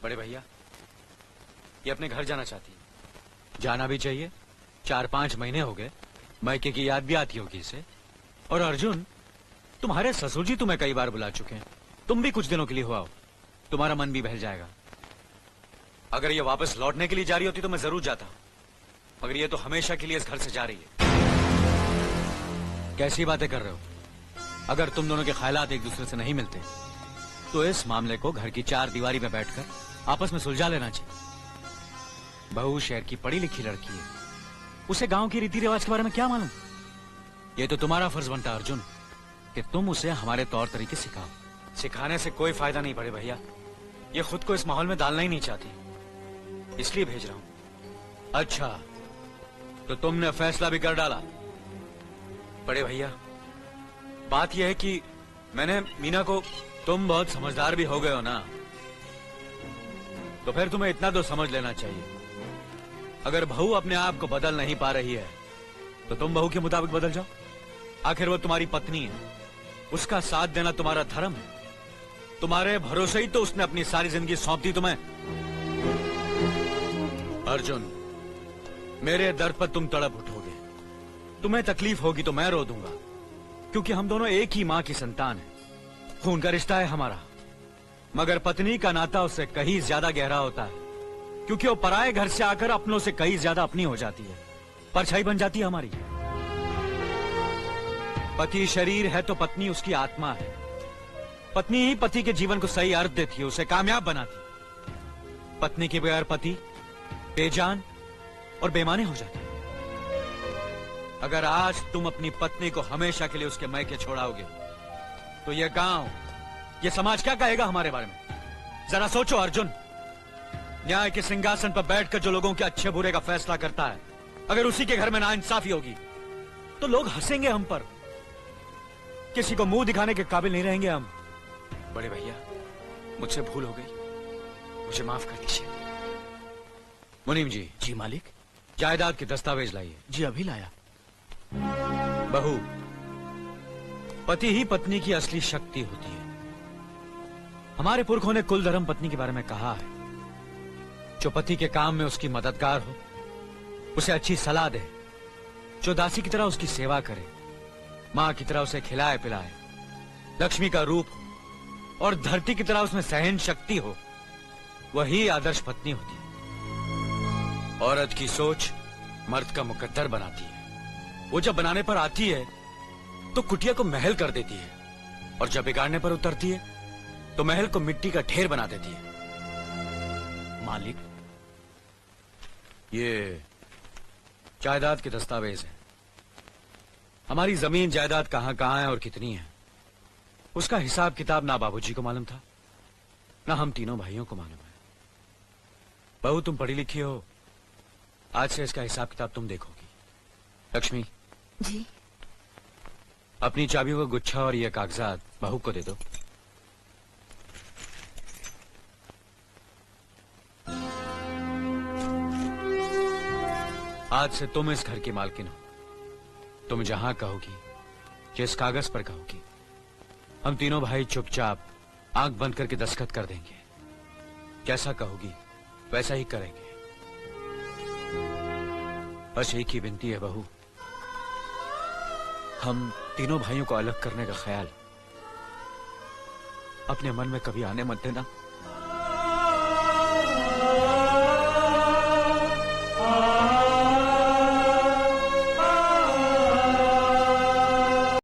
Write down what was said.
बड़े भैया, ये अपने घर जाना चाहती है। जाना भी चाहिए। 4-5 महीने हो गए, मायके की याद भी आती होगी इसे। और अर्जुन, तुम्हारे ससुर जी तुम्हें कई बार बुला चुके हैं। तुम भी कुछ दिनों के लिए हो आओ, तुम्हारा मन भी बहल जाएगा। अगर ये वापस लौटने के लिए जा रही होती तो मैं जरूर जाता, मगर ये तो हमेशा के लिए इस घर से जा रही है। कैसी बातें कर रहे हो? अगर तुम दोनों के ख्यालात एक दूसरे से नहीं मिलते तो इस मामले को घर की 4 दीवारी में बैठकर आपस में सुलझा लेना चाहिए। बहू शहर की पढ़ी लिखी लड़की है, उसे गांव की रीति रिवाज के बारे में क्या मालूम। ये तो तुम्हारा फर्ज बनता अर्जुन कि तुम उसे हमारे तौर तरीके सिखाओ। सिखाने से कोई फायदा नहीं बड़े भैया, ये खुद को इस माहौल में डालना ही नहीं चाहती, इसलिए भेज रहा हूं। अच्छा, तो तुमने फैसला भी कर डाला? बड़े भैया, बात यह है कि मैंने मीना को... तुम बहुत समझदार भी हो गए हो ना, तो फिर तुम्हें इतना तो समझ लेना चाहिए, अगर बहू अपने आप को बदल नहीं पा रही है तो तुम बहू के मुताबिक बदल जाओ। आखिर वो तुम्हारी पत्नी है, उसका साथ देना तुम्हारा धर्म है। तुम्हारे भरोसे ही तो उसने अपनी सारी जिंदगी सौंप दी तुम्हें। अर्जुन, मेरे दर्द पर तुम तड़प उठोगे, तुम्हें तकलीफ होगी तो मैं रो दूंगा, क्योंकि हम दोनों एक ही मां की संतान हैं। खून का रिश्ता है हमारा, मगर पत्नी का नाता उससे कहीं ज्यादा गहरा होता है, क्योंकि वो पराये घर से आकर अपनों से कहीं ज्यादा अपनी हो जाती है, परछाई बन जाती है हमारी। पति शरीर है तो पत्नी उसकी आत्मा है। पत्नी ही पति के जीवन को सही अर्थ देती है, उसे कामयाब बनाती। पत्नी के बगैर पति बेजान और बेमाने हो जाते हैं। अगर आज तुम अपनी पत्नी को हमेशा के लिए उसके मायके छोड़ाओगे तो यह गांव, यह समाज क्या कहेगा हमारे बारे में? जरा सोचो अर्जुन, न्याय के सिंहासन पर बैठकर जो लोगों के अच्छे बुरे का फैसला करता है, अगर उसी के घर में नाइंसाफी होगी तो लोग हंसेंगे हम पर, किसी को मुंह दिखाने के काबिल नहीं रहेंगे हम। बड़े भैया, मुझसे भूल हो गई, मुझे माफ कर दीजिए। मुनीम जी। जी मालिक। जायदाद के दस्तावेज लाइए। जी अभी लाया। बहू, पति ही पत्नी की असली शक्ति होती है। हमारे पुरखों ने कुल धर्म पत्नी के बारे में कहा है, जो पति के काम में उसकी मददगार हो, उसे अच्छी सलाह दे, जो दासी की तरह उसकी सेवा करे, मां की तरह उसे खिलाए पिलाए, लक्ष्मी का रूप हो और धरती की तरह उसमें सहन शक्ति हो, वही आदर्श पत्नी होती है। औरत की सोच मर्द का मुकद्दर बनाती है। वो जब बनाने पर आती है तो कुटिया को महल कर देती है, और जब बिगाड़ने पर उतरती है तो महल को मिट्टी का ढेर बना देती है। मालिक, ये जायदाद के दस्तावेज हैं। हमारी जमीन जायदाद कहां कहां है और कितनी है, उसका हिसाब किताब ना बाबूजी को मालूम था, ना हम तीनों भाइयों को मालूम है। बहू, तुम पढ़ी लिखी हो, आज से इसका हिसाब किताब तुम देखोगी। लक्ष्मी जी। अपनी चाबियों का गुच्छा और ये कागजात बहू को दे दो। आज से तुम इस घर की मालकिन हो। तुम जहां कहोगी, जिस कागज पर कहोगी, हम तीनों भाई चुपचाप आंख बंद करके दस्तखत कर देंगे। जैसा कहोगी वैसा ही करेंगे। बस एक ही विनती है बहू, हम तीनों भाइयों को अलग करने का ख्याल अपने मन में कभी आने मत देना।